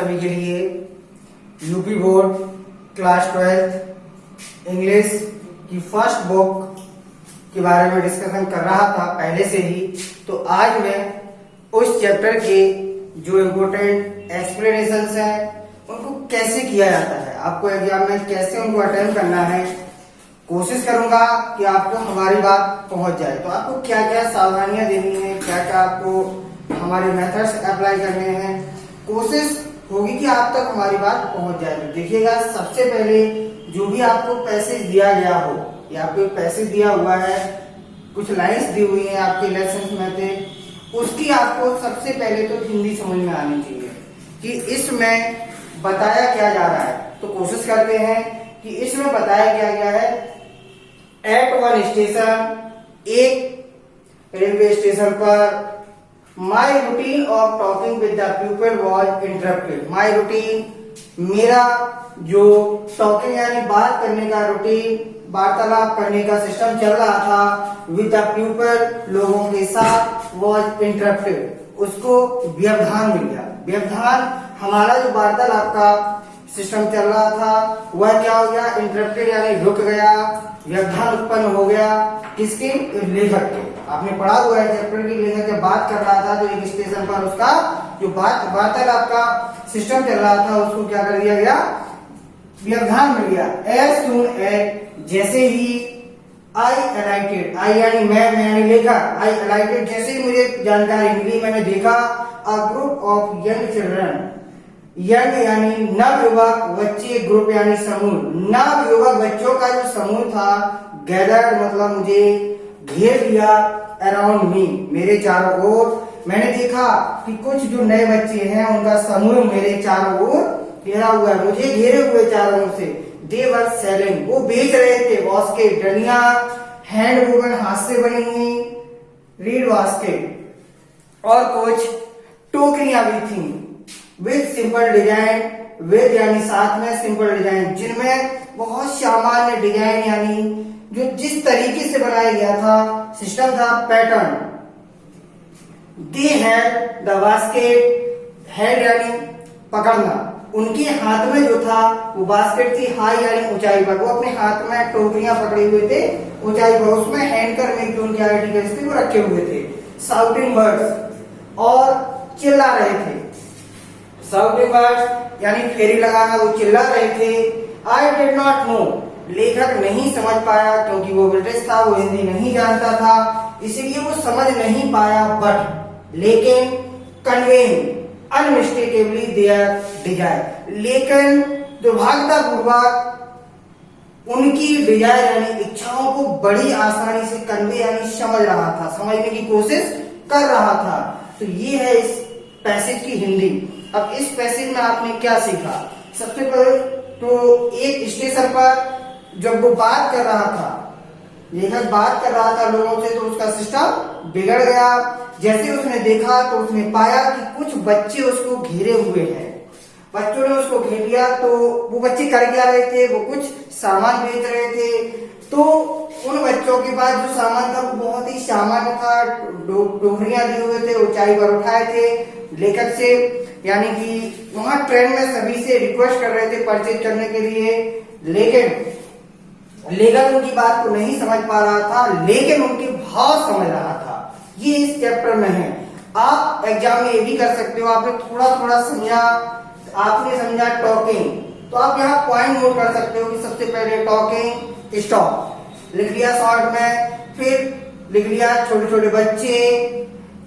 सभी के लिए यूपी बोर्ड क्लास 12 इंग्लिश की फर्स्ट बुक के बारे में डिस्कशन कर रहा था पहले से ही। तो आज मैं उस चैप्टर के जो इम्पोर्टेंट एक्सप्लेनेशंस हैं उनको कैसे किया जाता है, आपको एग्जाम में कैसे उनको अटेम्प्ट करना है, कोशिश करूंगा कि आपको हमारी बात पहुंच जाए। तो आपको क्या क्या सावधानियां देनी है, क्या क्या आपको हमारे मेथड्स अप्लाई करने हैं, कोशिश होगी कि आप तक हमारी बात पहुंच जाए। तो देखिएगा, सबसे पहले जो भी आपको पैसेज दिया गया हो या आपको पैसेज दिया हुआ है, कुछ लाइंस दी हुई हैं आपके लेसन में थे, उसकी आपको सबसे पहले तो हिंदी समझ में आनी चाहिए कि इसमें बताया क्या जा रहा है। तो कोशिश करते हैं कि इसमें बताया क्या गया है। एट वन स्टेशन, एक रेलवे स्टेशन पर, माई routine of talking with the people was interrupted. My routine, मेरा जो टॉकिंग यानी बात करने का रूटीन, वार्तालाप करने का सिस्टम चल रहा था विद द पीपल, लोगों के साथ, वॉज इंटरप्टेड, उसको व्यवधान मिल गया। व्यवधान, हमारा जो वार्तालाप का सिस्टम चल रहा था वह क्या हो गया, इंटरप्टेड यानी रुक गया, व्यवधान उत्पन्न हो गया। किसके? लेखक के। आपने पढ़ा हुआ है चैप्टर की, लेखक जब बात कर रहा था तो एक स्टेशन पर उसका जो वार्तालाप का सिस्टम चल रहा था उसको क्या कर दिया गया, व्यवधान मिल गया। एज सून एज, जैसे ही, आई अलाइटेड, आई यानी मैं यानी लेखक, आई अलाइटेड, जैसे ही मुझे जानकारी मिली, मैंने देखा a group of young children, young यानी नवयुवक, बच्चे, ग्रुप यानी समूह, नवयुवक बच्चों का जो समूह था, गैदर मतलब मुझे घेर लिया, अराउंड मी, मेरे चारों ओर। मैंने देखा कि कुछ जो नए बच्चे हैं उनका समूह मेरे चारों ओर घेरा हुआ है, मुझे घेरे हुए चारों ओर से। दे वर सेलिंग, वो बेच रहे थे बास्केट, डलियां, हैंड वूवन, हाथ से बनी हुई, रीड बास्केट, और कुछ टोकरियां भी थी विद सिंपल डिजाइन, विद यानी साथ में, सिंपल डिजाइन जिनमें बहुत सामान्य डिजाइन यानी जो जिस तरीके से बनाया गया था, सिस्टम था, pattern. They had the basket, had यानी पकड़ना, उनके हाथ में जो था वो बास्केट थी, हाई यानी ऊंचाई पर, वो अपने हाथ में टोकरियां पकड़े हुए थे ऊंचाई पर, उसमें हैंडकर में जो उनके आर्टिकल्स थे वो रखे हुए थे। साउटिंग वर्ड्स, और चिल्ला रहे थे। साउटिंग वर्ड्स यानी फेरी लगाना, वो चिल्ला रहे थे। आई डिड नॉट नो, लेखक नहीं समझ पाया क्योंकि वो ब्रिटिश था, वो हिंदी नहीं जानता था, इसीलिए वो समझ नहीं पाया। बट लेकिन, कन्वेइंग अनमिस्टेकेबली देयर डिजायर, लेकिन दुर्भाग्यपूर्वक उनकी डिजायर यानी इच्छाओं को बड़ी आसानी से कन्वे यानी समझ रहा था, समझने की कोशिश कर रहा था। तो ये है इस पैसेज की हिंदी। अब इस पैसेज में आपने क्या सीखा? सबसे पहले तो एक स्टेशन पर जब वो बात कर रहा था, लेखक बात कर रहा था लोगों से, तो उसका सिस्टम बिगड़ गया। जैसे उसने देखा तो उसने पाया कि कुछ बच्चे उसको घेरे हुए हैं, बच्चों ने उसको घेर लिया। तो वो बच्चे कर क्या रहे थे, वो कुछ सामान बेच रहे थे। तो उन बच्चों के पास जो सामान था वो बहुत ही सामान्य था, टोकरियां दिए हुए थे, ऊंचाई पर उठाए थे लेखक से, यानी कि वहां ट्रेन में सभी से रिक्वेस्ट कर रहे थे परचेज करने के लिए। लेकिन लेखक उनकी बात को नहीं समझ पा रहा था, लेकिन उनके भाव समझ रहा था। ये इस चैप्टर में है। आप एग्जाम में ये भी कर सकते हो, आपने थोड़ा थोड़ा समझा, आपने समझा टॉकिंग, तो आप यहाँ पॉइंट नोट कर सकते हो कि सबसे पहले टॉकिंग स्टॉप लिख लिया शॉर्ट में, फिर लिख लिया छोटे छोटे बच्चे।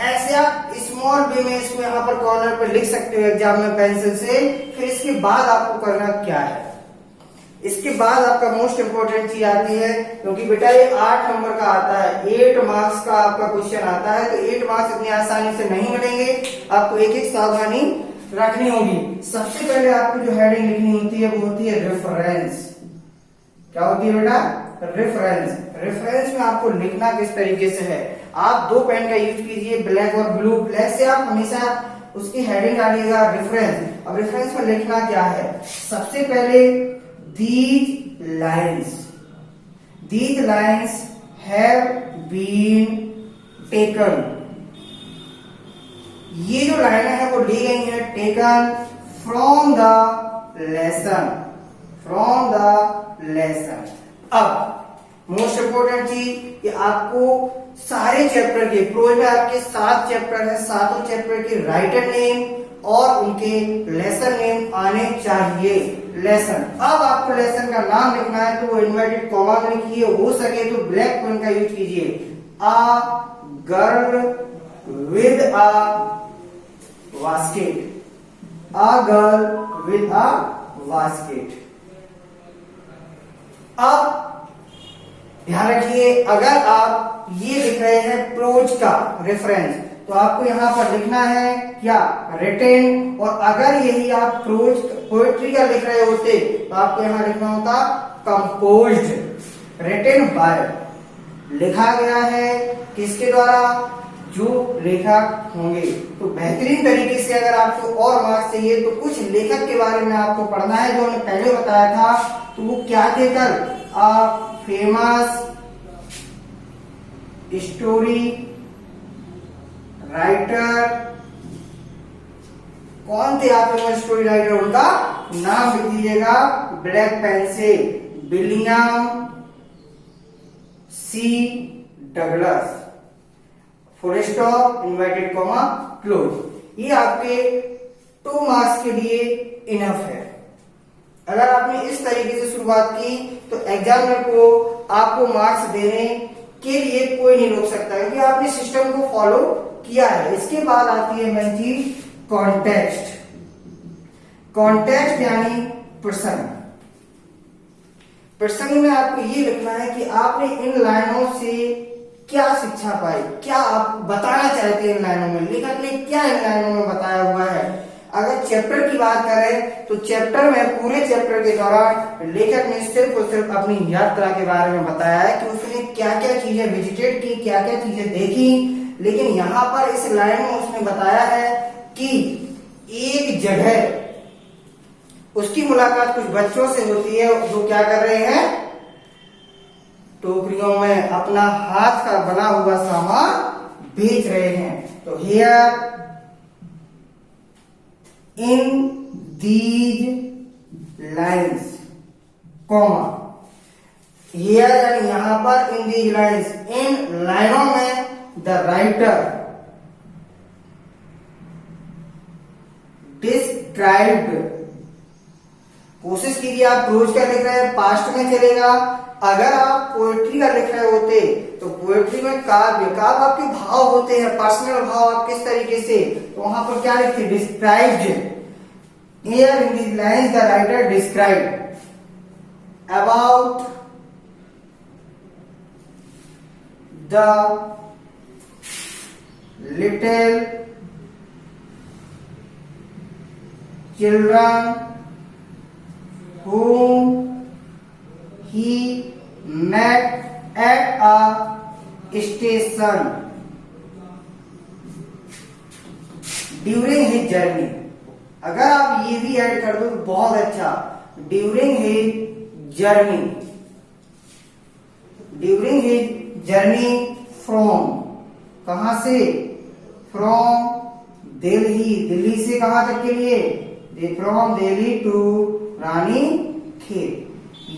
ऐसे आप स्मॉल वे में इसको यहाँ पर कॉर्नर पर लिख सकते हो एग्जाम में पेंसिल से। फिर इसके बाद आपको करना क्या है, इसके बाद आपका मोस्ट इंपोर्टेंट चीज आती है, क्योंकि बेटा ये 8 नंबर का आता है, 8 मार्क्स का आपका क्वेश्चन आता है। तो 8 मार्क्स इतनी आसानी से नहीं मिलेंगे, आपको एक एक सावधानी रखनी होगी। सबसे पहले आपको जो हेडिंग लिखनी होती है वो होती है रेफरेंस। क्या होती है बेटा? रेफरेंस। रेफरेंस में आपको लिखना किस तरीके से है, आप 2 पेन का यूज कीजिए, ब्लैक और ब्लू। ब्लैक से आप हमेशा उसकी हेडिंग डालिएगा रेफरेंस। अब रेफरेंस में लिखना क्या है, सबसे पहले these lines have been taken, ये जो लाइनें हैं वो ली गई हैं taken from the lesson, from the lesson. अब मोस्ट इंपोर्टेंट चीज, ये आपको सारे चैप्टर के, प्रोज में आपके 7 चैप्टर है, 7 चैप्टर के राइटर नेम और उनके लेसन नेम आने चाहिए। लेसन, अब आपको लेसन का नाम लिखना है तो वो इन्वर्टेड कॉमा में लिखिए, हो सके तो ब्लैक पेन का यूज कीजिए। A girl with a basket, a girl with a basket। अब ध्यान रखिए, अगर आप ये लिख रहे हैं प्रोज का रेफरेंस तो आपको यहां पर लिखना है क्या, रिटेन। और अगर यही आप प्रोज पोएट्री का लिख रहे होते तो आपको यहां लिखना होता कंपोज्ड। रिटेन बाय, लिखा गया है किसके द्वारा, जो लेखक होंगे। तो बेहतरीन तरीके से अगर आपको और मार्क्स चाहिए तो कुछ लेखक के बारे में आपको पढ़ना है जो हमने पहले बताया था। तो वो क्या थे कल, फेमस स्टोरी राइटर, कौन थे आप फेमस स्टोरी राइटर, उनका नाम लिख दीजिएगा ब्लैक पेन से, William C Douglas, full stop, inverted comma, close. ये आपके 2 मार्क्स के लिए इनफ है। अगर आपने इस तरीके से शुरुआत की तो एग्जामिनर को आपको मार्क्स देने के लिए कोई नहीं रोक सकता, क्योंकि आपने सिस्टम को फॉलो किया है। इसके बाद आती है मेन चीज, कॉन्टेक्स्ट। कॉन्टेक्स्ट यानी प्रसंग। प्रसंग में आपको ये लिखना है कि आपने इन लाइनों से क्या शिक्षा पाई, क्या आप बताना चाहते हैं इन लाइनों में, लेखक ने क्या इन लाइनों में बताया हुआ है। अगर चैप्टर की बात करें तो चैप्टर में, पूरे चैप्टर के दौरान लेखक ने सिर्फ और सिर्फ अपनी यात्रा के बारे में बताया है कि उसने क्या क्या चीजें विजिटेड की, क्या क्या चीजें देखी। लेकिन यहाँ पर इस लाइन में उसने बताया है कि एक जगह उसकी मुलाकात कुछ बच्चों से होती है जो क्या कर रहे हैं, टोकरियों में अपना हाथ का बना हुआ सामान बेच रहे हैं। तो here in these lines, comma, here यानी यहां पर, इन दीज लाइन्स, इन लाइनों में द राइटर डिस्क्राइब्ड। कोशिश कीजिए, आप प्रोज का लिख रहे हैं पास्ट में चलेगा, अगर आप पोएट्री का लिख रहे होते तो पोएट्री में काव्य, काव्य आपके भाव होते हैं, पर्सनल भाव आप किस तरीके से, तो वहां पर क्या लिखते, described. Here in these lines the writer described about the little children whom he met at a station during his journey। अगर आप ये भी ऐड कर दो तो बहुत अच्छा, during his journey, during his journey from, कहां से, फ्रॉम दिल्ली, दिल्ली से कहां तक के लिए, फ्रॉम दिल्ली टू रानी खेत।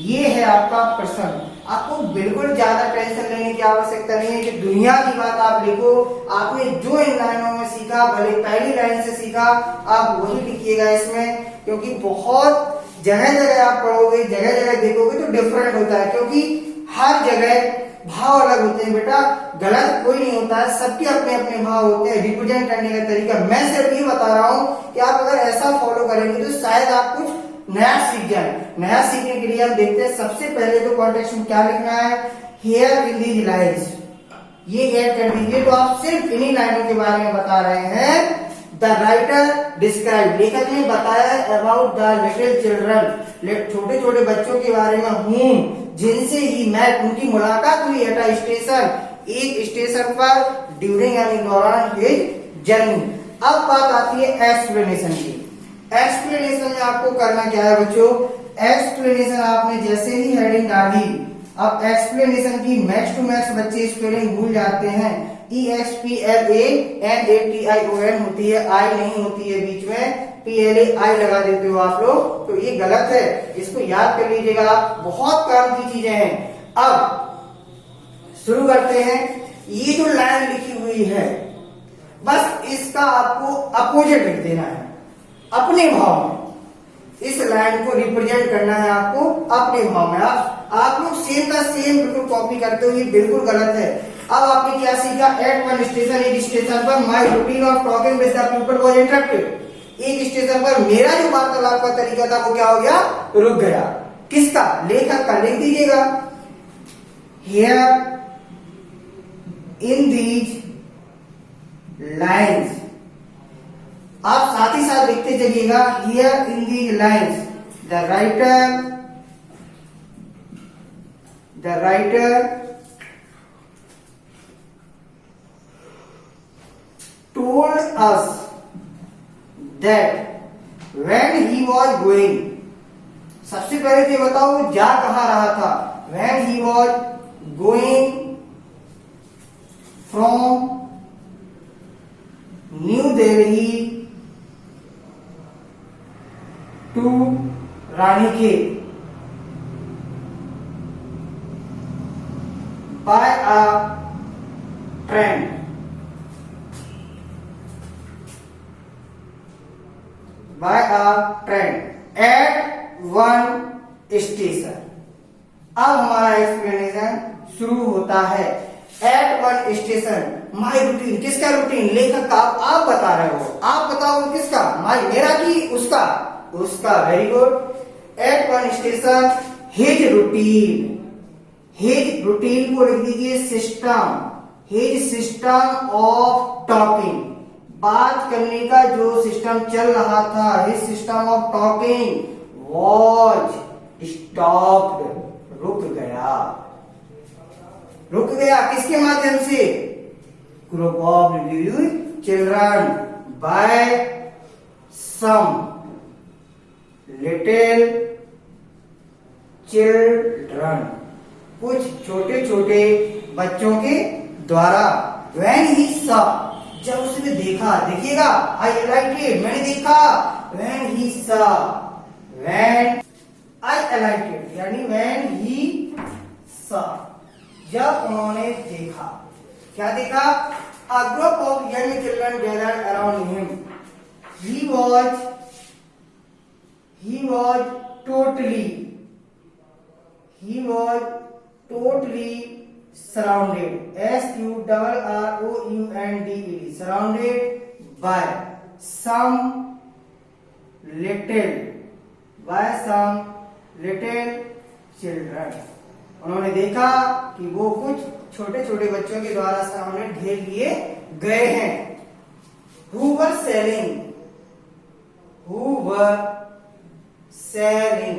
ये है आपका प्रश्न। आपको बिल्कुल ज्यादा टेंशन लेने की आवश्यकता नहीं है कि दुनिया की बात आप लिखो। आपने जो इन लाइनों में सीखा, भले पहली लाइन से सीखा, आप वही लिखिएगा इसमें, क्योंकि बहुत जगह जगह आप पढ़ोगे, जगह जगह देखोगे तो डिफरेंट होता है, क्योंकि हर जगह भाव अलग होते हैं बेटा, गलत कोई नहीं होता है, सबके अपने अपने भाव होते हैं, रिप्रेजेंट करने का तरीका। मैं सिर्फ ये बता रहा हूं कि आप अगर ऐसा फॉलो करेंगे तो शायद आप कुछ नया सीख जाए। नया सीखने के लिए हम देखते हैं, सबसे पहले तो कॉन्टेक्स्ट में क्या लिखना है, हियर इन दीज लाइन्स, ये ऐड कर दीजिए। तो आप सिर्फ इन्हीं लाइनों के बारे में बता रहे हैं। द राइटर डिस्क्राइब, लेखक ने बताया अबाउट द लिटिल चिल्ड्रन, छोटे छोटे बच्चों के बारे में, हूँ जिनसे ही मैट, उनकी मुलाकात हुई एट अ स्टेशन, एक स्टेशन पर, ड्यूरिंग यानी दौरान हिज जर्नी। अब बात आती है एक्सप्लेनेशन की। एक्सप्लेनेशन में आपको करना क्या है बच्चों, एक्सप्लेनेशन आपने जैसे ही हेडिंग डाली, अब एक्सप्लेनेशन की मैक्स टू मैक्स बच्चे स्पेलिंग भूल जाते हैं। EXPLANATION होती है, आई नहीं होती है बीच में, PLAI लगा देते हो आप लोग, तो ये गलत है, इसको याद कर लीजिएगा आप, बहुत काम की चीजें हैं। अब शुरू करते हैं। ये जो लाइन लिखी हुई है, बस इसका आपको अपोजिट लिख देना है अपने भाव में। इस लाइन को रिप्रेजेंट करना है आपको अपने भाव में। आप लोग सेम का सेम बिल्कुल कॉपी करते हो, ये बिल्कुल गलत है। अब आपने क्या सीखा? एट वन स्टेशन, एक स्टेशन पर माई routine of talking with the people was interrupted. एक स्टेशन पर मेरा जो वार्तालाप का तरीका था वो क्या हो गया? रुक गया। किसका? लेखक का। लिख दीजिएगा, हियर इन दीज लाइन्स। आप साथ ही साथ लिखते चलिएगा, here in these lines the writer told us that when he was going, सबसे पहले तो बताओ जा कहाँ रहा था? when he was going from New Delhi to Ranikhet by a train, by a train at one station। अब हमारा एक्सप्लेनेशन शुरू होता है। At one station, my routine. किसका रूटीन? लेखक का। आप बता रहे हो, आप बताओ किसका? माई, मेरा की उसका? उसका। Very good. At one station his routine, his routine को लिख दीजिए system, his system of talking. बात करने का जो सिस्टम चल रहा था, his system of talking was stopped, रुक गया। रुक गया किसके माध्यम से? Group of children, by some little children, कुछ छोटे छोटे बच्चों के द्वारा। व्हेन ही सॉ, जब उसने देखा, देखिएगा, आई लाइटेड, मैंने देखा। When he saw, when I lighted यानी व्हेन ही सॉ, जब उन्होंने देखा। क्या देखा? A group of young children gathered around him. He was totally surrounded. SURROUNDED, surrounded by some little children. उन्होंने देखा कि वो कुछ छोटे छोटे बच्चों के द्वारा सराउंडेड, घेर लिए गए हैं। Who were selling,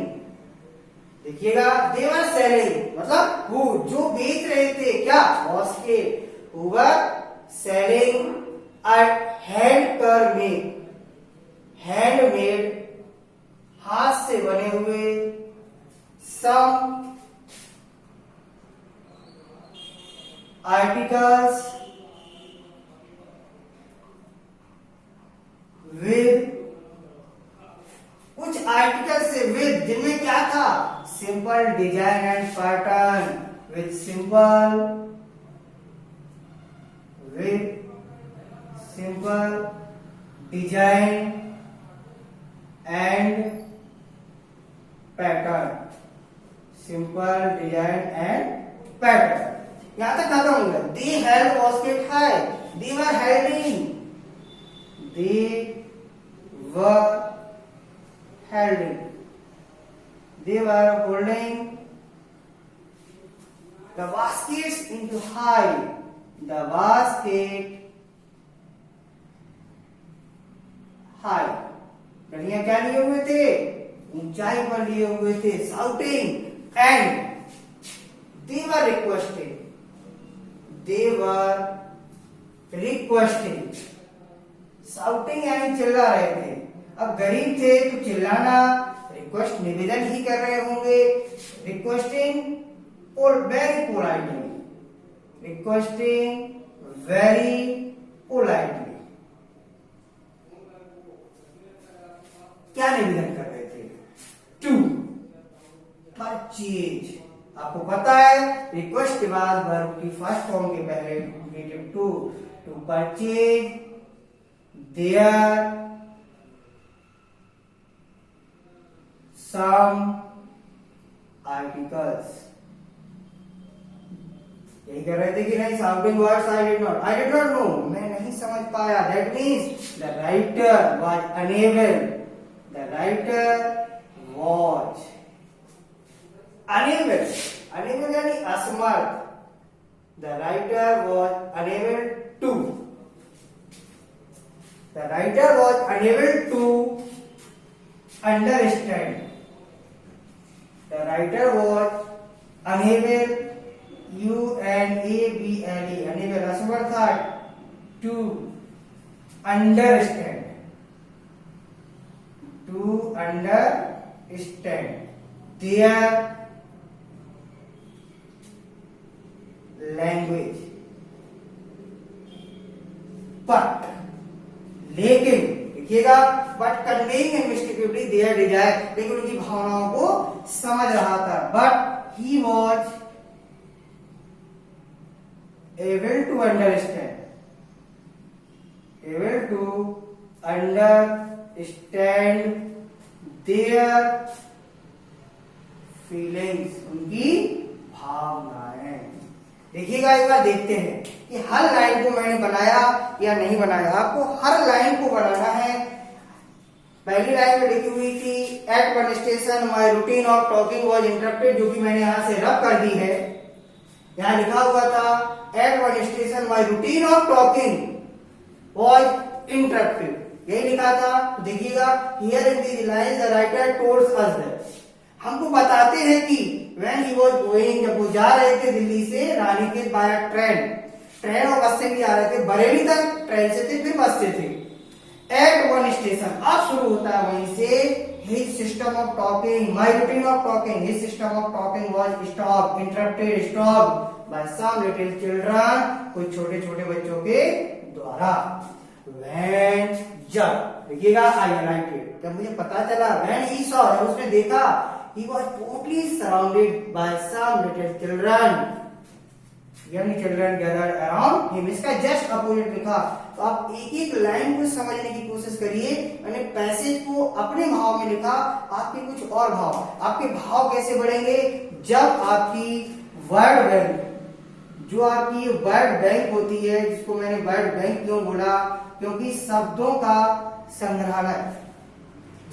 देखिएगा, they were selling मतलब who, जो बेच रहे थे, क्या? Basket. Who were selling a handmade, हाथ से बने हुए, some articles with, कुछ आर्टिकल से with, जिनमें क्या था? Simple design and pattern, with simple design and pattern, simple design and pattern। यहां तक खत्म हो गया। They held basket high, they were holding the baskets into high, the basket high, गलियां क्या लिए हुए थे? ऊंचाई पर लिए हुए थे। Shouting and they were requesting, shouting यानी चिल्ला रहे थे। अब गरीब थे तो चिल्लाना, रिक्वेस्ट निवेदन ही कर रहे होंगे। Requesting very politely. क्या निवेदन कर रहे थे? To purchase. आपको पता है रिक्वेस्ट के बाद वर्ब की फर्स्ट फॉर्म के पहले indicative to purchase there some articles. यही कह रहे थे कि नहीं, sounding words I did not know, मैं नहीं समझ पाया। That means the writer was unable, the writer was unable यानी असमर्थ। The writer was unable to, the writer was unable to understand, the writer was unable UNABLE unable असमर्थ था to understand, their language. But लेकिन देखिएगा, but conveying investigatively their desire, लेकिन उनकी भावनाओं को समझ रहा था। But he was able to understand their feelings, उनकी भावनाएं। देखिएगा, एक बार देखते हैं कि हर लाइन को मैंने बनाया या नहीं बनाया। आपको हर लाइन को बनाना है। पहली लाइन में लिखी हुई थी at one station my routine of talking was interrupted, जो कि मैंने यहां से रब कर दी है। यहां लिखा हुआ था at one station my routine of talking was interrupted, यही लिखा था। तो देखिएगा, here in these lines the writer tells us that, हमको बताते हैं कि व्हेन ही वाज गोइंग, जब वो जा रहे थे दिल्ली से रानीखेत बाय ट्रेन और बस से भी जा रहे थे, बरेली तक ट्रेन से थे, फिर बस से थे। एट वन स्टेशन, अब शुरू होता है वहीं से। His system of talking, my routine of talking, his system of talking was stopped, interrupted, stopped by some little children, कुछ छोटे छोटे बच्चों के द्वारा। When, जब, देखिएगा highlighted, जब मुझे पता चला, when he saw, जब उसने देखा, he was totally surrounded by some little children, young children gathered around him। इसका जस्ट अपोजिट लिखा। तो आप एक एक लाइन को समझने की कोशिश करिए। मैंने पैसेज को अपने भाव में लिखा, आपके कुछ और भाव। आपके भाव कैसे बढ़ेंगे? जब आपकी वर्ड बैंक, जो आपकी वर्ड बैंक होती है, जिसको मैंने वर्ड बैंक क्यों बोला, क्योंकि शब्दों का संग्रहालय,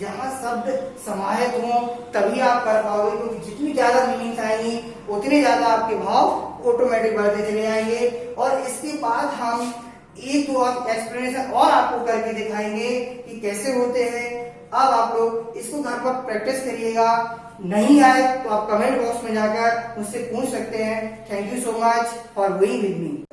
जहां शब्द समाहित हो तभी आप कर पाओगे। क्योंकि जितनी ज्यादा मीनिंग्स आएंगी उतने ज्यादा आपके भाव ऑटोमेटिक बढ़ते चले जाएंगे। और इसके बाद हम एक दो एक्सप्लेनेशन और आपको करके दिखाएंगे कि कैसे होते हैं। अब आप लोग इसको घर पर प्रैक्टिस करिएगा। नहीं आए तो आप कमेंट बॉक्स में जाकर मुझसे पूछ सकते हैं। Thank you so much for going with me.